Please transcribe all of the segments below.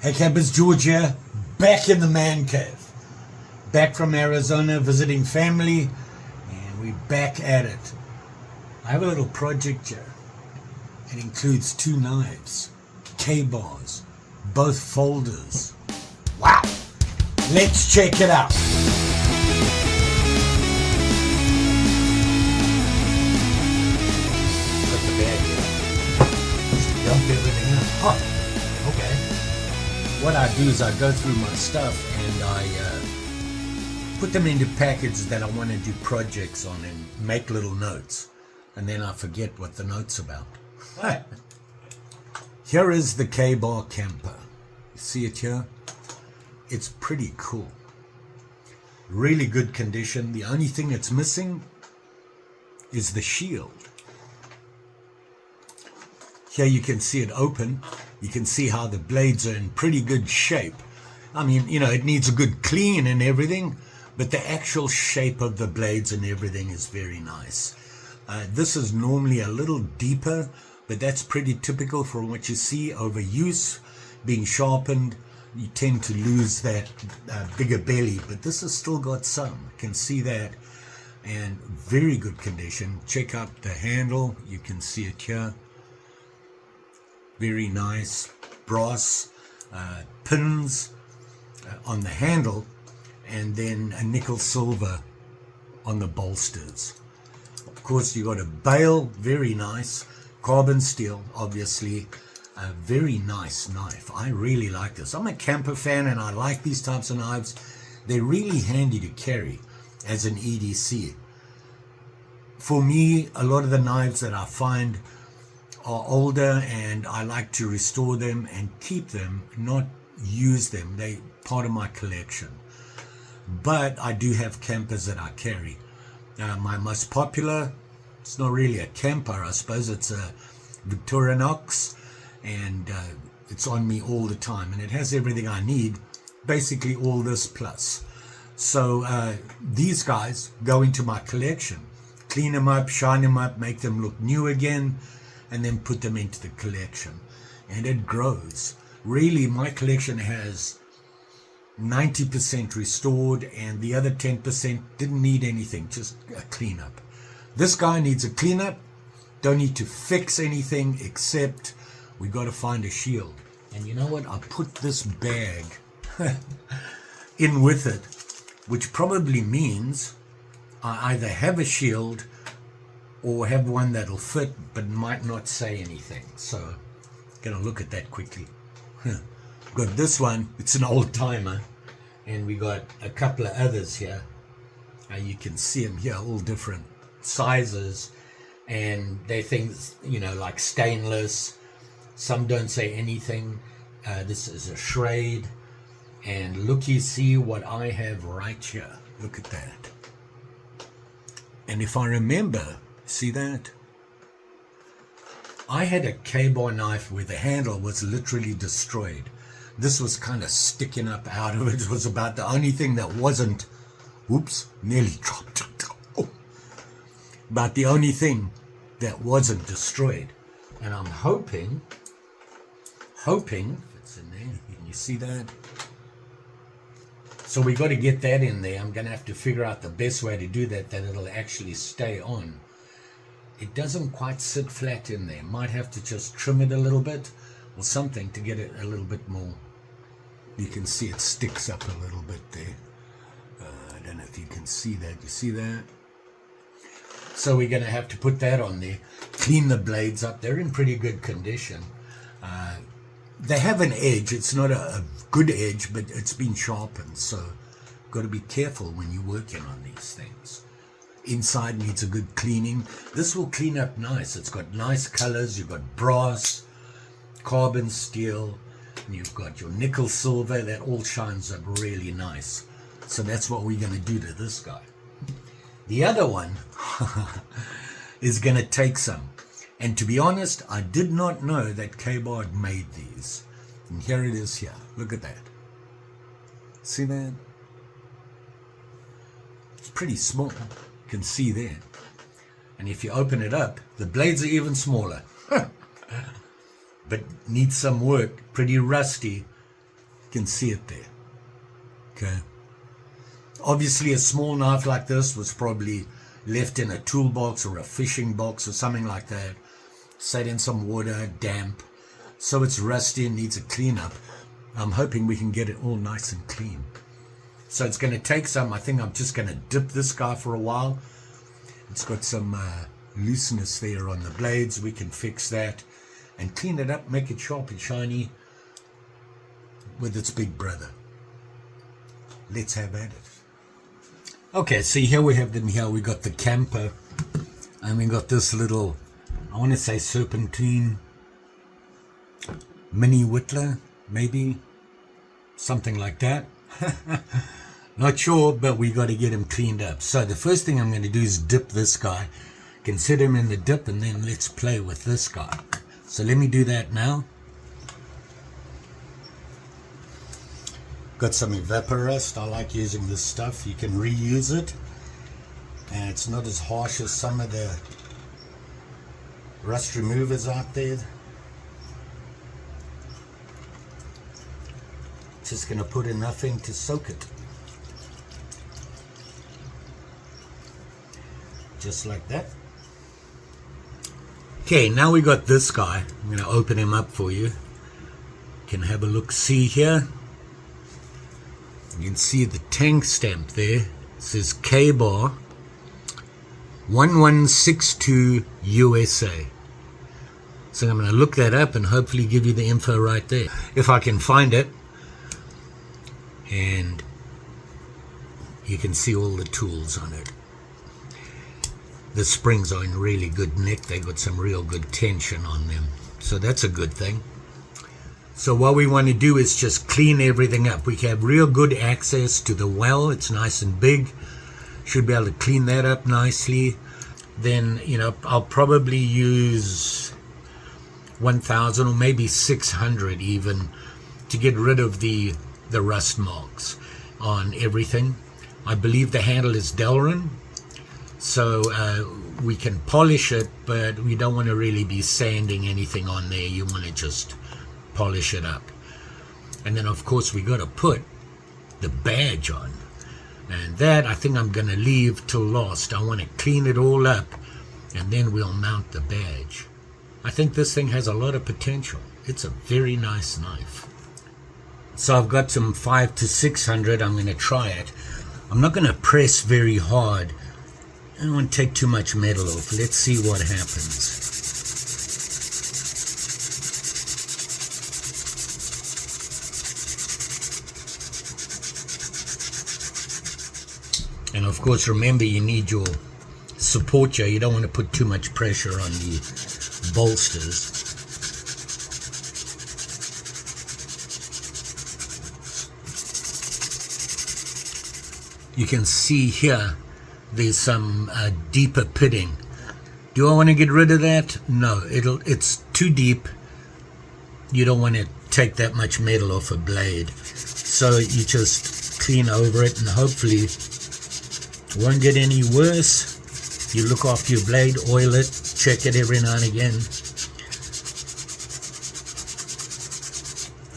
Hey Campers, George here, back in the man cave. Back from Arizona visiting family, and we're back at it. I have a little project here. It includes 2 knives, Kabars, both folders. Wow! Let's check it out. Put the bag here. Just dump everything in. Oh, okay. What I do is I go through my stuff and I put them into packages that I want to do projects on and make little notes. And then I forget what the note's about. Here is the Kabar camper. You see it here? It's pretty cool. Really good condition. The only thing that's missing is the shield. Here you can see it open. You can see how the blades are in pretty good shape. I mean, you know, it needs a good clean and everything, but the actual shape of the blades and everything is very nice. This is normally a little deeper, but that's pretty typical for what you see over use. Being sharpened, you tend to lose that bigger belly, but this has still got some. You can see that, and very good condition. Check out the handle. You can see it here. Very nice brass pins on the handle, and then a nickel silver on the bolsters. Of course, you got a bail, very nice, carbon steel, obviously. A very nice knife. I really like this. I'm a camper fan and I like these types of knives. They're really handy to carry as an EDC. For me, a lot of the knives that I find are older and I like to restore them and keep them, not use them. They're part of my collection. But I do have campers that I carry. My most popular, it's not really a camper, I suppose. It's a Victorinox, and it's on me all the time, and it has everything I need, basically all this plus. So these guys go into my collection, clean them up, shine them up, make them look new again, and then put them into the collection, and it grows. Really, my collection has 90% restored, and the other 10% didn't need anything, just a cleanup. This guy needs a cleanup. Don't need to fix anything except we got to find a shield. And you know what? I put this bag in with it, which probably means I either have a shield or have one that'll fit but might not say anything. So gonna look at that quickly. Got this one. It's an old timer, and we got a couple of others here. You can see them here, all different sizes, and they things, you know, like stainless. Some don't say anything. This is a Schrade, and look, you see what I have right here. Look at that. And if I remember, see that? I had a Kabar knife where the handle was literally destroyed. This was kind of sticking up out of it. It was about the only thing that wasn't, whoops, nearly dropped. Oh. About the only thing that wasn't destroyed. And I'm hoping, it's in there. Can you see that? So we got to get that in there. I'm going to have to figure out the best way to do that it'll actually stay on. It doesn't quite sit flat in there. Might have to just trim it a little bit or something to get it a little bit more. You can see it sticks up a little bit there. I don't know if you can see that. You see that? So we're going to have to put that on there. Clean the blades up. They're in pretty good condition. They have an edge. It's not a good edge, but it's been sharpened. So got to be careful when you're working on these things. Inside needs a good cleaning. This will clean up nice. It's got nice colors. You've got brass, carbon steel, and you've got your nickel silver. That all shines up really nice. So that's what we're going to do to this guy. The other one is going to take some. And to be honest, I did not know that Kabar made these. And here it is here. Look at that. See that? It's pretty small. You can see there. And if you open it up, the blades are even smaller. But needs some work. Pretty rusty. can see it there. Okay. Obviously a small knife like this was probably left in a toolbox or a fishing box or something like that. Sat in some water, damp. So it's rusty and needs a cleanup. I'm hoping we can get it all nice and clean. So it's going to take some, I think I'm just going to dip this guy for a while. It's got some looseness there on the blades. We can fix that and clean it up, make it sharp and shiny with its big brother. Let's have at it. Okay, so here we have them here. We got the camper and we got this little, I want to say serpentine mini whittler, maybe something like that. Not sure, but we got to get him cleaned up. So the first thing I'm going to do is dip this guy. Can set him in the dip, and then let's play with this guy. So let me do that now. Got some evaporust. I like using this stuff. You can reuse it, and it's not as harsh as some of the rust removers out there. Just going to put enough in to soak it. Just like that. Okay, now we got this guy. I'm going to open him up for you. You can have a look, see here. You can see the tank stamp there. It says Kabar 1162 USA. So I'm going to look that up and hopefully give you the info right there, if I can find it. And you can see all the tools on it. The springs are in really good nick. They got some real good tension on them. So that's a good thing. So what we want to do is just clean everything up. We have real good access to the well. It's nice and big. Should be able to clean that up nicely. Then, you know, I'll probably use 1,000 or maybe 600 even to get rid of the rust marks on everything. I believe the handle is Delrin. So we can polish it, but we don't want to really be sanding anything on there. You want to just polish it up. And then of course we got to put the badge on. And that I think I'm going to leave till last. I want to clean it all up and then we'll mount the badge. I think this thing has a lot of potential. It's a very nice knife. So I've got some 5 to 600. I'm going to try it. I'm not going to press very hard. I don't want to take too much metal off. Let's see what happens. And of course, remember, you need your support here. You don't want to put too much pressure on the bolsters. You can see here there's some deeper pitting. Do I want to get rid of that? No, it's too deep. You don't want to take that much metal off a blade. So you just clean over it and hopefully it won't get any worse. You look after your blade, oil it, check it every now and again.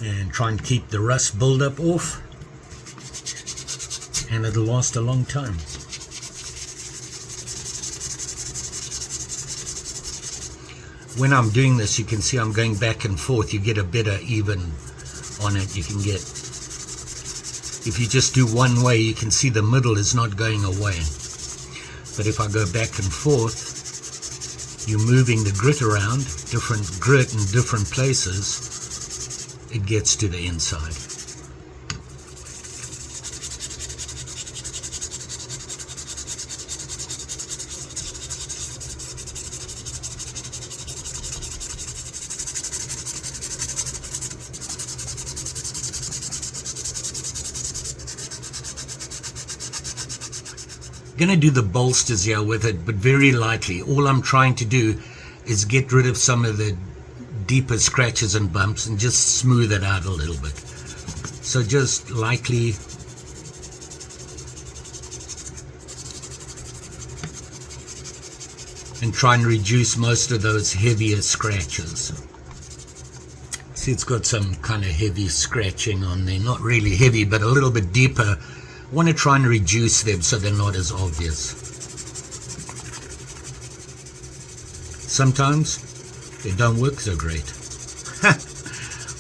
And try and keep the rust buildup off. And it'll last a long time. When I'm doing this, you can see I'm going back and forth. You get a better even on it. You can get, if you just do one way, you can see the middle is not going away. But if I go back and forth, you're moving the grit around, different grit in different places, it gets to the inside. Going to do the bolsters here with it, but very lightly. All I'm trying to do is get rid of some of the deeper scratches and bumps and just smooth it out a little bit. So just lightly. And try and reduce most of those heavier scratches. See, it's got some kind of heavy scratching on there. Not really heavy, but a little bit deeper. I want to try and reduce them so they're not as obvious. Sometimes they don't work so great.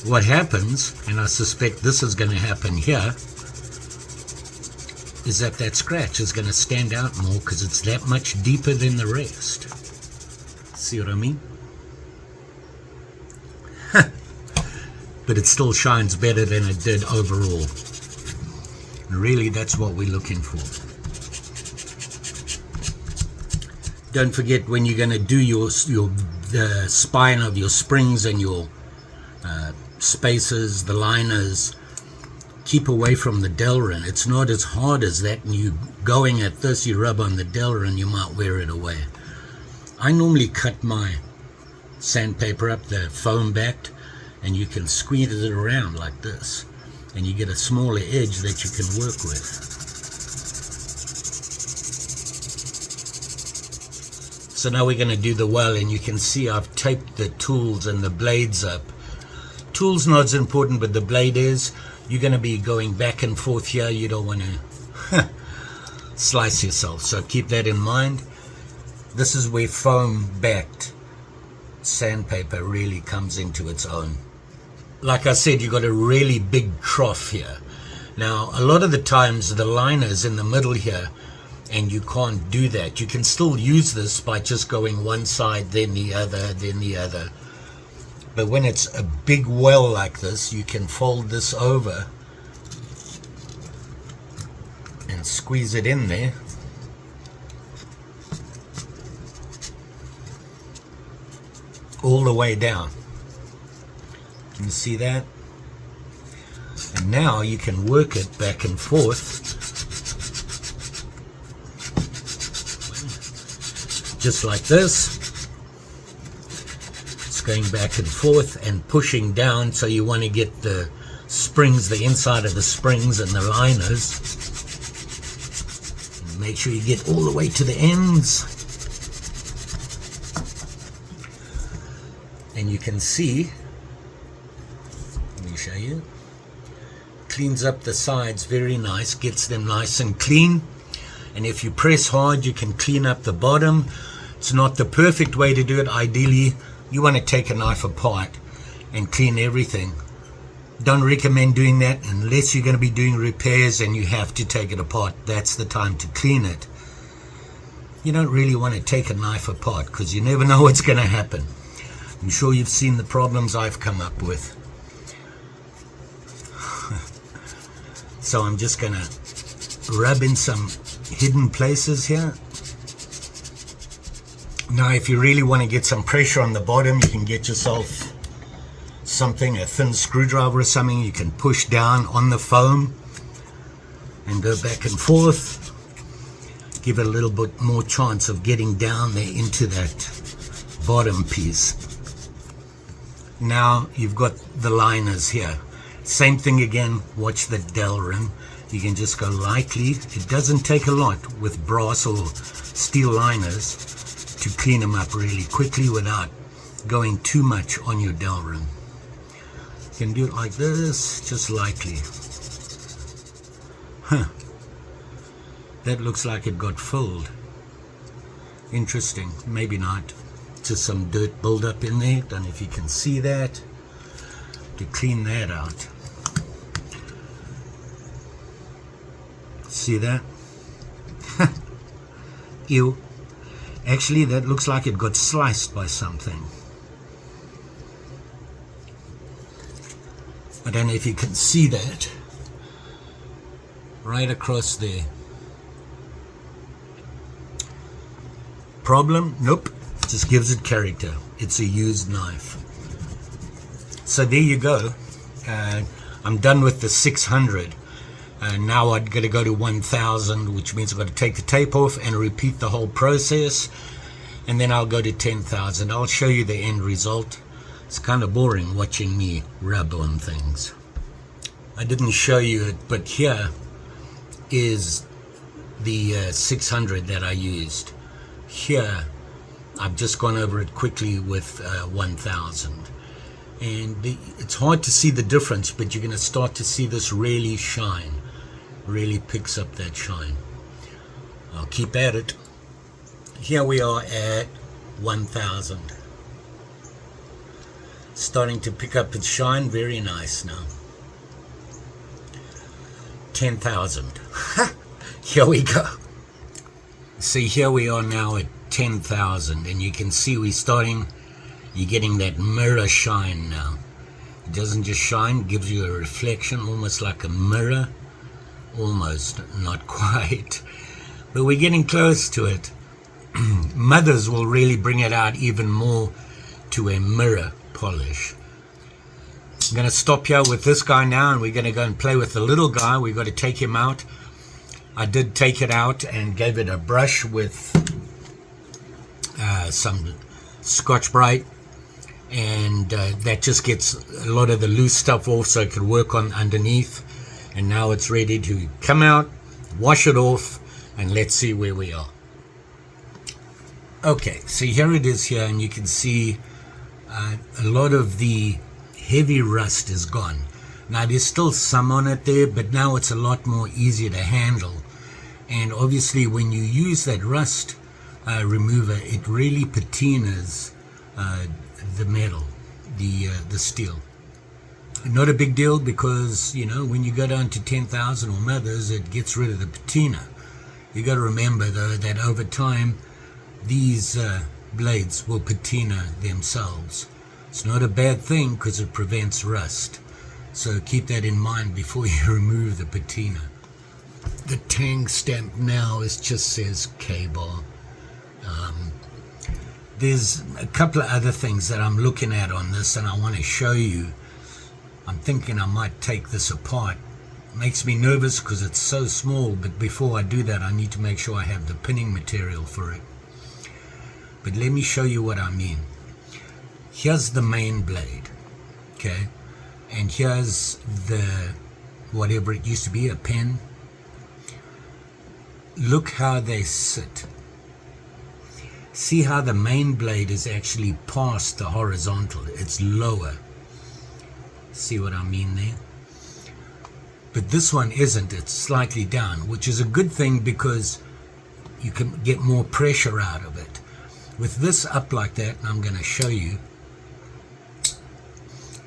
What happens, and I suspect this is going to happen here, is that scratch is going to stand out more because it's that much deeper than the rest. See what I mean? But it still shines better than it did overall. And really, that's what we're looking for. Don't forget, when you're going to do the spine of your springs and your spacers, the liners, keep away from the Delrin. It's not as hard as that, and you going at this, you rub on the Delrin, you might wear it away. I normally cut my sandpaper up, the foam backed, and you can squeeze it around like this, and you get a smaller edge that you can work with. So now we're going to do the well, and you can see I've taped the tools and the blades up. Tool's not as important, but the blade is. You're going to be going back and forth here. You don't want to slice yourself, so keep that in mind. This is where foam backed sandpaper really comes into its own. Like I said, you've got a really big trough here. Now, a lot of the times the liner's in the middle here, and you can't do that. You can still use this by just going one side, then the other, then the other. But when it's a big well like this, you can fold this over and squeeze it in there. All the way down. Can you see that? And now you can work it back and forth. Just like this. Going back and forth and pushing down, so you want to get the springs, the inside of the springs and the liners. And make sure you get all the way to the ends. And you can see, let me show you, cleans up the sides very nice, gets them nice and clean. And if you press hard, you can clean up the bottom. It's not the perfect way to do it. Ideally, you want to take a knife apart and clean everything. Don't recommend doing that unless you're going to be doing repairs and you have to take it apart. That's the time to clean it. You don't really want to take a knife apart because you never know what's going to happen. I'm sure you've seen the problems I've come up with. So I'm just going to rub in some hidden places here. Now, if you really want to get some pressure on the bottom, you can get yourself something, a thin screwdriver or something. You can push down on the foam and go back and forth. Give it a little bit more chance of getting down there into that bottom piece. Now you've got the liners here. Same thing again, watch the Delrin. You can just go lightly. It doesn't take a lot with brass or steel liners to clean them up really quickly without going too much on your Delrin. You can do it like this, just lightly. That looks like it got filled. Interesting, maybe not. Just some dirt buildup in there. Don't know if you can see that. To clean that out. See that? Ew. Actually, that looks like it got sliced by something. I don't know if you can see that. Right across there. Problem? Nope. Just gives it character. It's a used knife. So there you go. I'm done with the 600. Now I've got to go to 1000, which means I've got to take the tape off and repeat the whole process, and then I'll go to 10,000. I'll show you the end result. It's kind of boring watching me rub on things. I didn't show you it, but here is the 600 that I used. Here I've just gone over it quickly with 1000. and it's hard to see the difference, but you're going to start to see this really shine, really picks up that shine. I'll keep at it. Here we are at 1,000, starting to pick up its shine. Very nice. Now 10,000. Here we go. See, here we are now at 10,000, and you can see you're getting that mirror shine now. It doesn't just shine, it gives you a reflection, almost like a mirror. Almost, not quite, but we're getting close to it. Mothers will really bring it out even more to a mirror polish. I'm going to stop here with this guy now, and we're going to go and play with the little guy. We've got to take him out. I did take it out and gave it a brush with some Scotch-Brite, and that just gets a lot of the loose stuff off so it could work on underneath. And now it's ready to come out, wash it off, and let's see where we are. Okay, so here it is here, and you can see a lot of the heavy rust is gone. Now there's still some on it there, but now it's a lot more easier to handle. And obviously when you use that rust remover, it really patinas the metal, the steel. Not a big deal, because you know, when you go down to 10,000 or mothers, it gets rid of the patina. You got to remember though that over time these blades will patina themselves. It's not a bad thing because it prevents rust, so keep that in mind before you remove the patina. The tang stamp now just says Kabar. There's a couple of other things that I'm looking at on this, and I want to show you. I'm thinking I might take this apart. It makes me nervous because it's so small, but before I do that I need to make sure I have the pinning material for it. But let me show you what I mean. Here's the main blade, okay, and here's the whatever it used to be, a pen. Look how they sit. See how the main blade is actually past the horizontal, it's lower. See what I mean there? But this one isn't, it's slightly down, which is a good thing because you can get more pressure out of it. With this up like that, and I'm going to show you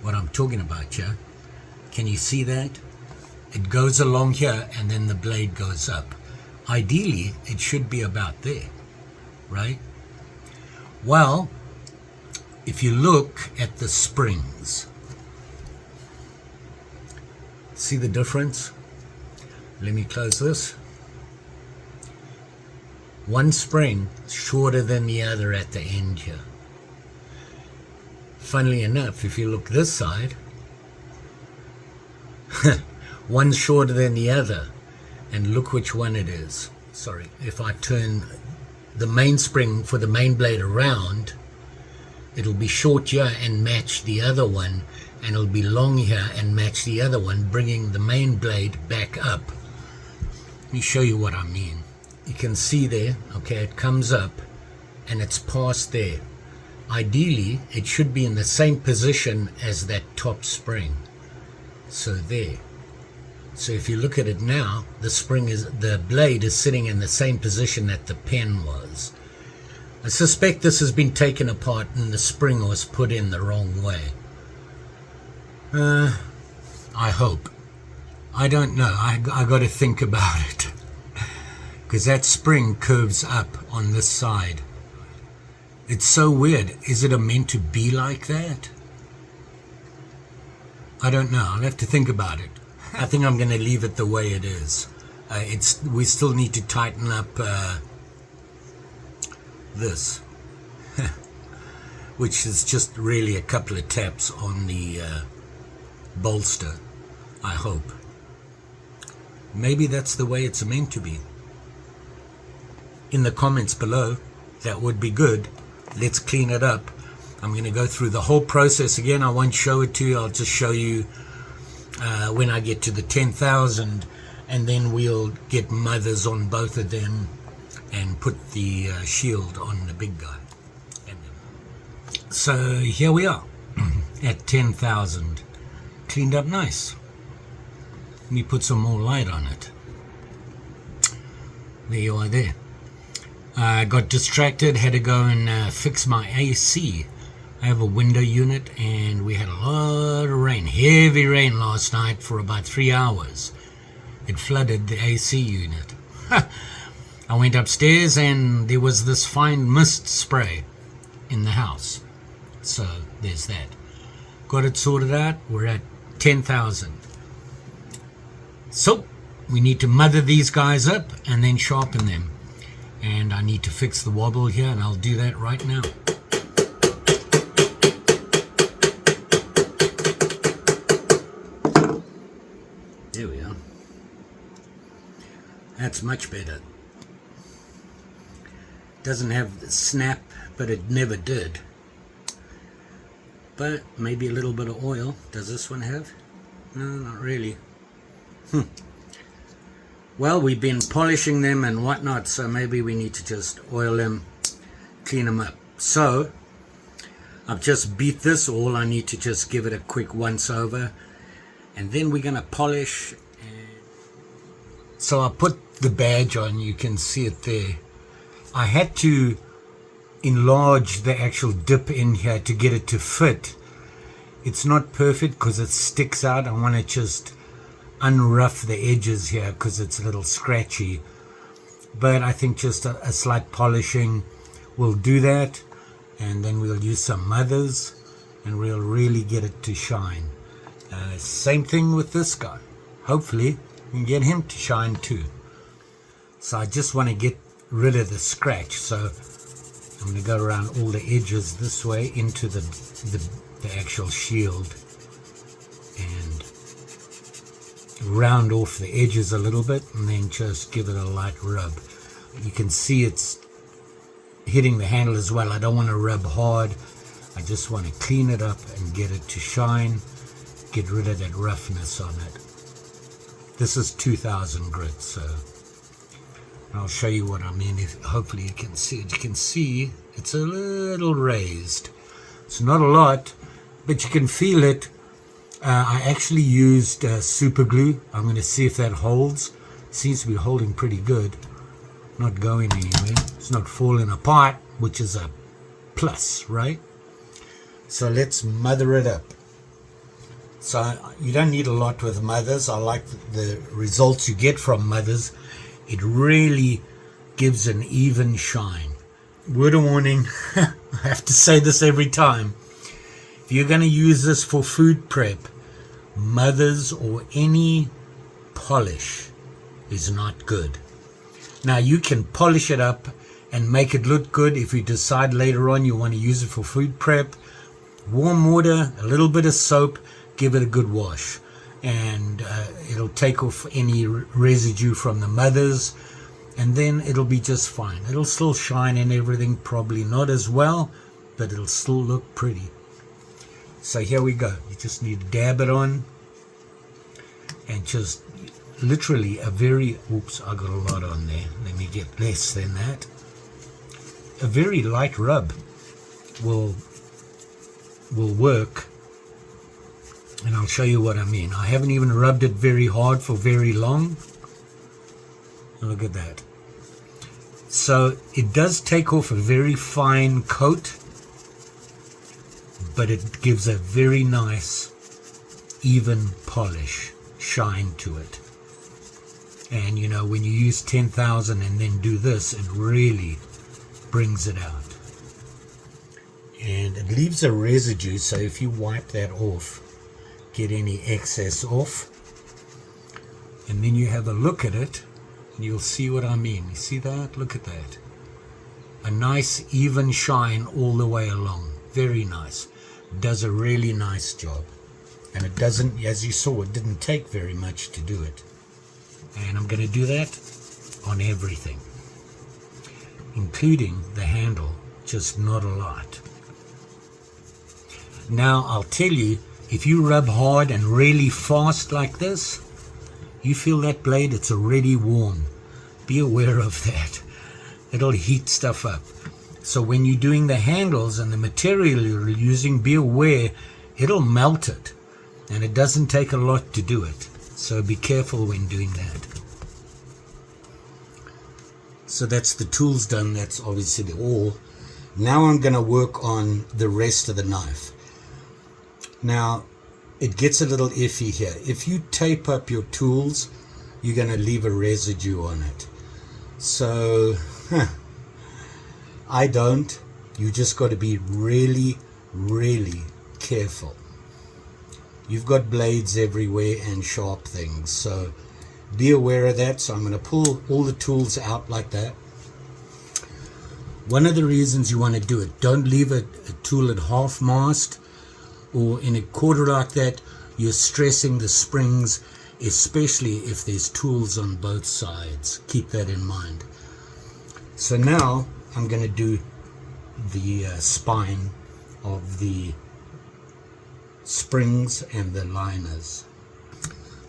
what I'm talking about here. Can you see that? It goes along here and then the blade goes up. Ideally, it should be about there, right? Well, if you look at the springs, see the difference? Let me close this. One spring shorter than the other at the end here. Funnily enough, if you look this side, one's shorter than the other, and look which one it is. Sorry, if I turn the mainspring for the main blade around, it'll be short here and match the other one, and it'll be long here and match the other one, bringing the main blade back up. Let me show you what I mean. You can see there, okay, it comes up and it's past there. Ideally, it should be in the same position as that top spring. So there. So if you look at it now, the blade is sitting in the same position that the pen was. I suspect this has been taken apart and the spring was put in the wrong way. I hope. I don't know. I got to think about it. Because that spring curves up on this side. It's so weird. Is it meant to be like that? I don't know. I'll have to think about it. I think I'm going to leave it the way it is. We still need to tighten up this, which is just really a couple of taps on the bolster, I hope. Maybe that's the way it's meant to be. In the comments below, that would be good. Let's clean it up. I'm going to go through the whole process again. I won't show it to you. I'll just show you when I get to the 10,000, and then we'll get mothers on both of them and put the shield on the big guy. So here we are. at 10,000. Cleaned up nice. Let me put some more light on it. There you are there. I got distracted, had to go and fix my AC. I have a window unit and we had a lot of rain, heavy rain last night for about 3 hours. It flooded the AC unit. I went upstairs and there was this fine mist spray in the house. So there's that. Got it sorted out. We're at 10,000. So we need to mother these guys up and then sharpen them. And I need to fix the wobble here, and I'll do that right now. There we are. That's much better. Doesn't have the snap, but it never did. But maybe a little bit of oil. Does this one have? No, not really. Well, we've been polishing them and whatnot, so maybe we need to just oil them, clean them up. So I've just beat this. All I need to just give it a quick once over, and then we're going to polish. So I put the badge on. You can see it there. I had to enlarge the actual dip in here to get it to fit. It's not perfect because it sticks out. I want to just unrough the edges here because it's a little scratchy, but I think just a slight polishing will do that, and then we'll use some mothers and we'll really get it to shine. Same thing with this guy. Hopefully we can get him to shine too. So I just want to get rid of the scratch, so I'm going to go around all the edges this way into the actual shield and round off the edges a little bit, and then just give it a light rub. You can see it's hitting the handle as well. I don't want to rub hard. I just want to clean it up and get it to shine, get rid of that roughness on it. This is 2000 grit, so I'll show you what I mean. Hopefully you can see it. You can see it's a little raised. It's not a lot, but you can feel it. I actually used super glue. I'm going to see if that holds. Seems to be holding pretty good. Not going anywhere. It's not falling apart, which is a plus, right? So let's mother it up. So you don't need a lot with mothers. I like the results you get from mothers. It really gives an even shine. Word of warning, I have to say this every time. If you're going to use this for food prep, mothers or any polish is not good. Now you can polish it up and make it look good if you decide later on you want to use it for food prep. Warm water, a little bit of soap, give it a good wash, and it'll take off any residue from the mothers, and then it'll be just fine. It'll still shine and everything, probably not as well, but it'll still look pretty. So here we go. You just need to dab it on and just literally a very, oops, I got a lot on there. Let me get less than that. A very light rub will work, and I'll show you what I mean. I haven't even rubbed it very hard for very long. Look at that. So it does take off a very fine coat, but it gives a very nice even polish shine to it. And you know, when you use 10,000 and then do this, it really brings it out. And it leaves a residue, so if you wipe that off, get any excess off, and then you have a look at it, and you'll see what I mean. You see that? Look at that. A nice even shine all the way along. Very nice. Does a really nice job. And it doesn't, as you saw, it didn't take very much to do it. And I'm going to do that on everything, including the handle, just not a lot. Now I'll tell you, if you rub hard and really fast like this, you feel that blade, it's already warm. Be aware of that. It'll heat stuff up. So when you're doing the handles and the material you're using, be aware it'll melt it, and it doesn't take a lot to do it, so be careful when doing that. So that's the tools done. That's obviously the awl. Now I'm going to work on the rest of the knife. Now it gets a little iffy here. If you tape up your tools, you're going to leave a residue on it. So I don't. You just got to be really, really careful. You've got blades everywhere and sharp things, so be aware of that. So I'm going to pull all the tools out like that. One of the reasons you want to do it, don't leave a tool at half mast or in a quarter like that. You're stressing the springs, especially if there's tools on both sides. Keep that in mind. So now I'm going to do the spine of the springs and the liners.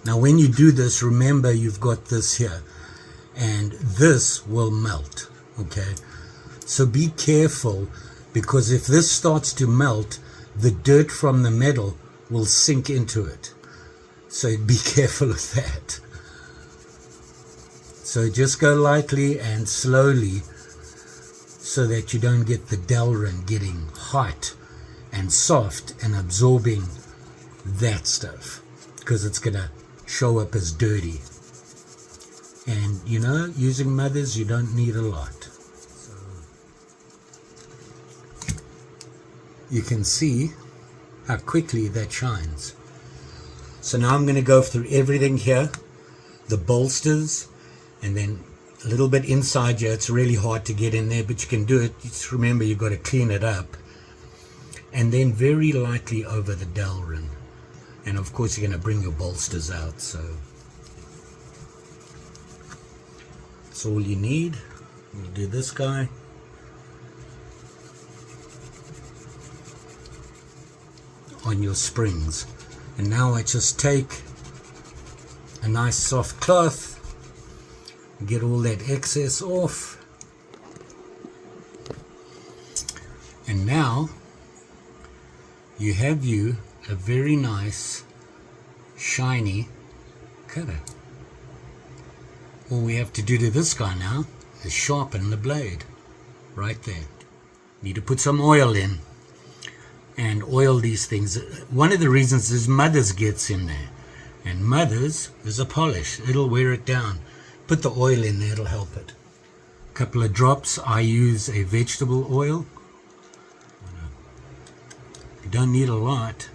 Now when you do this, remember you've got this here, and this will melt, okay? So be careful, because if this starts to melt, the dirt from the metal will sink into it. So be careful of that. So just go lightly and slowly, so that you don't get the delrin getting hot and soft and absorbing that stuff, because it's going to show up as dirty. And you know, using mothers, you don't need a lot. So you can see how quickly that shines. So now I'm going to go through everything here, the bolsters, and then a little bit inside here. It's really hard to get in there, but you can do it. Just remember, you've got to clean it up. And then very lightly over the delrin. And of course you're going to bring your bolsters out, so that's all you need. We'll do this guy. On your springs. And now I just take a nice soft cloth, get all that excess off, and now you have a very nice shiny cutter. All we have to do to this guy now is sharpen the blade right there. Need to put some oil in and oil these things. One of the reasons is mothers gets in there, and mothers is a polish. It'll wear it down. Put the oil in there, it'll help it. A couple of drops. I use a vegetable oil. You don't need a lot.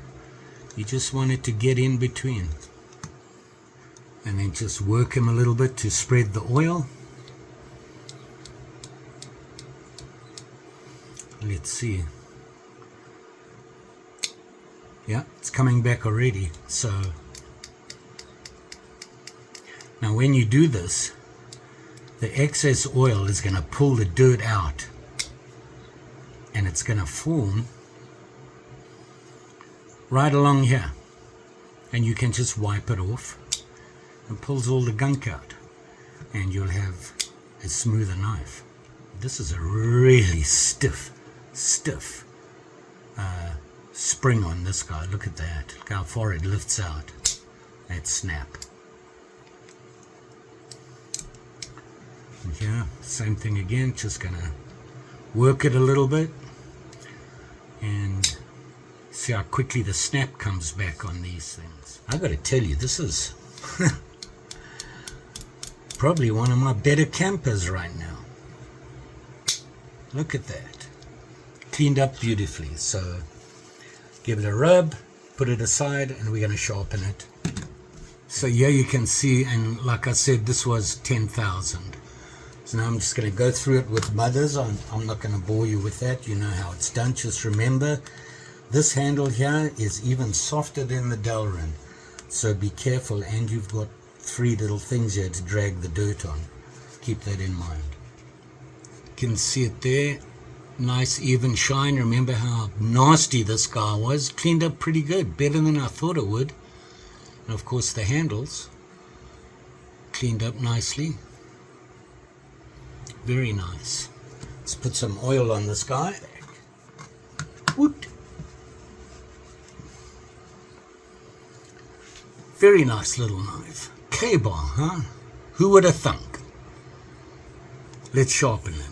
You just want it to get in between. And then just work him a little bit to spread the oil. Let's see. Yeah, it's coming back already. So now when you do this, the excess oil is going to pull the dirt out, and it's going to form right along here, and you can just wipe it off and pulls all the gunk out, and you'll have a smoother knife. This is a really stiff spring on this guy. Look at that. Look how far it lifts out. That snap. And here, same thing again. Just gonna work it a little bit and see how quickly the snap comes back on these things. I gotta tell you, this is probably one of my better campers right now. Look at that. Cleaned up beautifully. So give it a rub, put it aside, and we're gonna sharpen it. So here you can see, and like I said, this was 10,000. So now I'm just gonna go through it with mothers. I'm not gonna bore you with that. You know how it's done. Just remember, this handle here is even softer than the delrin, so be careful, and you've got 3 little things here to drag the dirt on. Keep that in mind. You can see it there, nice even shine. Remember how nasty this guy was. Cleaned up pretty good, better than I thought it would. And of course the handles cleaned up nicely. Very nice. Let's put some oil on this guy. Whoop. Very nice little knife. Kabar, huh? Who would have thunk? Let's sharpen them.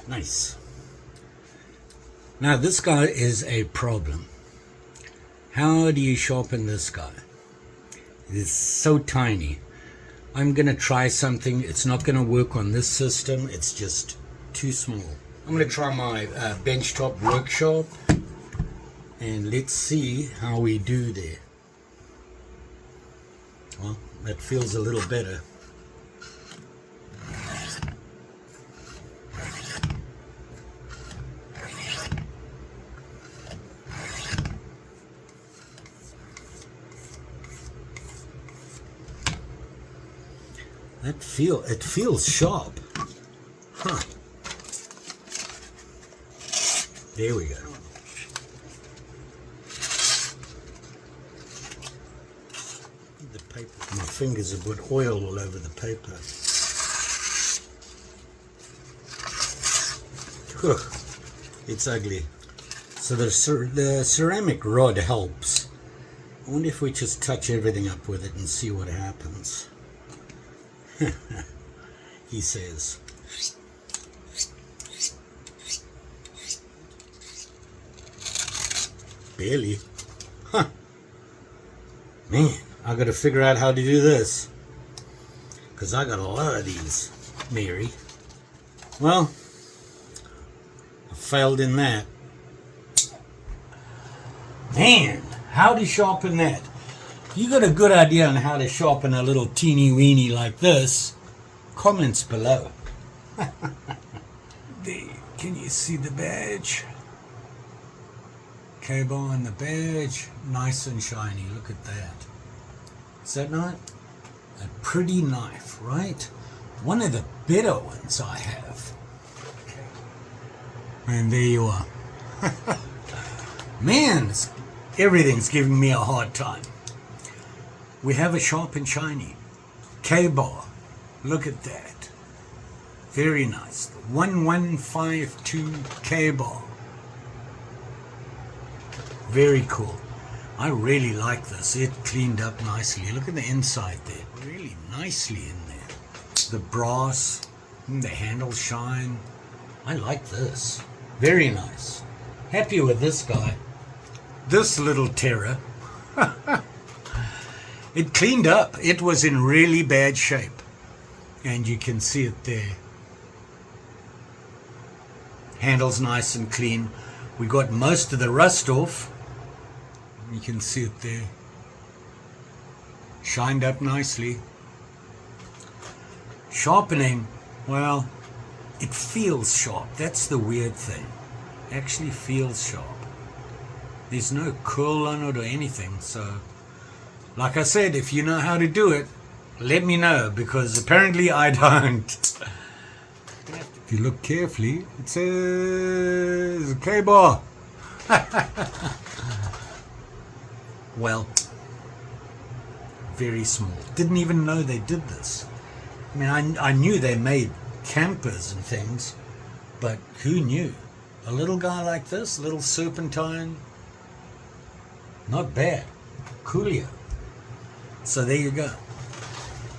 Nice. Now this guy is a problem. How do you sharpen this guy? It's so tiny. I'm going to try something. It's not going to work on this system. It's just too small. I'm going to try my benchtop workshop and let's see how we do there. Well, that feels a little better. It feels sharp. Huh. There we go. The paper. My fingers have got oil all over the paper. It's ugly. So the ceramic rod helps. I wonder if we just touch everything up with it and see what happens. He says. Barely. Huh. Man, I gotta figure out how to do this. Because I got a lot of these, Mary. Well, I failed in that. Man, how to sharpen that? You got a good idea on how to sharpen a little teeny weeny like this? Comments below. There, can you see the badge? Kabar on the badge, nice and shiny. Look at that. Is that not a pretty knife, right? One of the better ones I have. Okay. And there you are. Man, everything's giving me a hard time. We have a sharp and shiny Kabar. Look at that. Very nice. 1152 Kabar. Very cool. I really like this. It cleaned up nicely. Look at the inside there. Really nicely in there. The brass, the handles shine. I like this. Very nice. Happy with this guy. This little terror. It cleaned up. It was in really bad shape. And you can see it there. Handle's nice and clean. We got most of the rust off. You can see it there. Shined up nicely. Sharpening, well, it feels sharp. That's the weird thing. Actually feels sharp. There's no curl on it or anything, so like I said, if you know how to do it, let me know, because apparently I don't. If you look carefully, it says Kabar. Well, very small. Didn't even know they did this. I mean, I knew they made campers and things, but who knew? A little guy like this, little serpentine, not bad. Coolio. So there you go.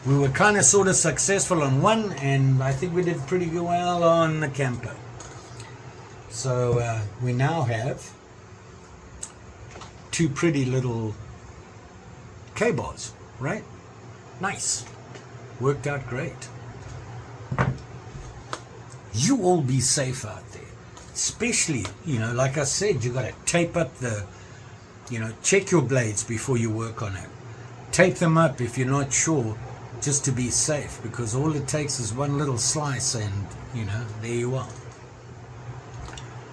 We were kind of sort of successful on one, and I think we did pretty well on the camper. So we now have two pretty little Kabars, right? Nice. Worked out great. You all be safe out there. Especially, like I said, you got to tape up the, check your blades before you work on it. tape them up if you're not sure, just to be safe, because all it takes is one little slice and, you know, there you are.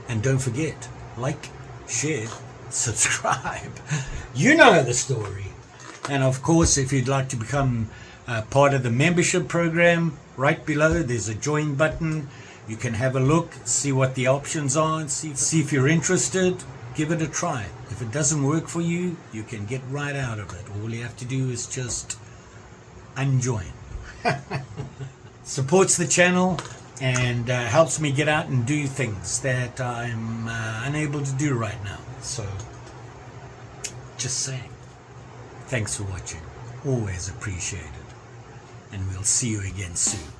And don't forget, like, share, subscribe. You know the story. And of course, if you'd like to become part of the membership program, right below there's a join button. You can have a look, see what the options are, and see if you're interested. Give it a try. If it doesn't work for you, you can get right out of it. All you have to do is just unjoin. Supports the channel and helps me get out and do things that I'm unable to do right now. So, just saying. Thanks for watching. Always appreciated. And we'll see you again soon.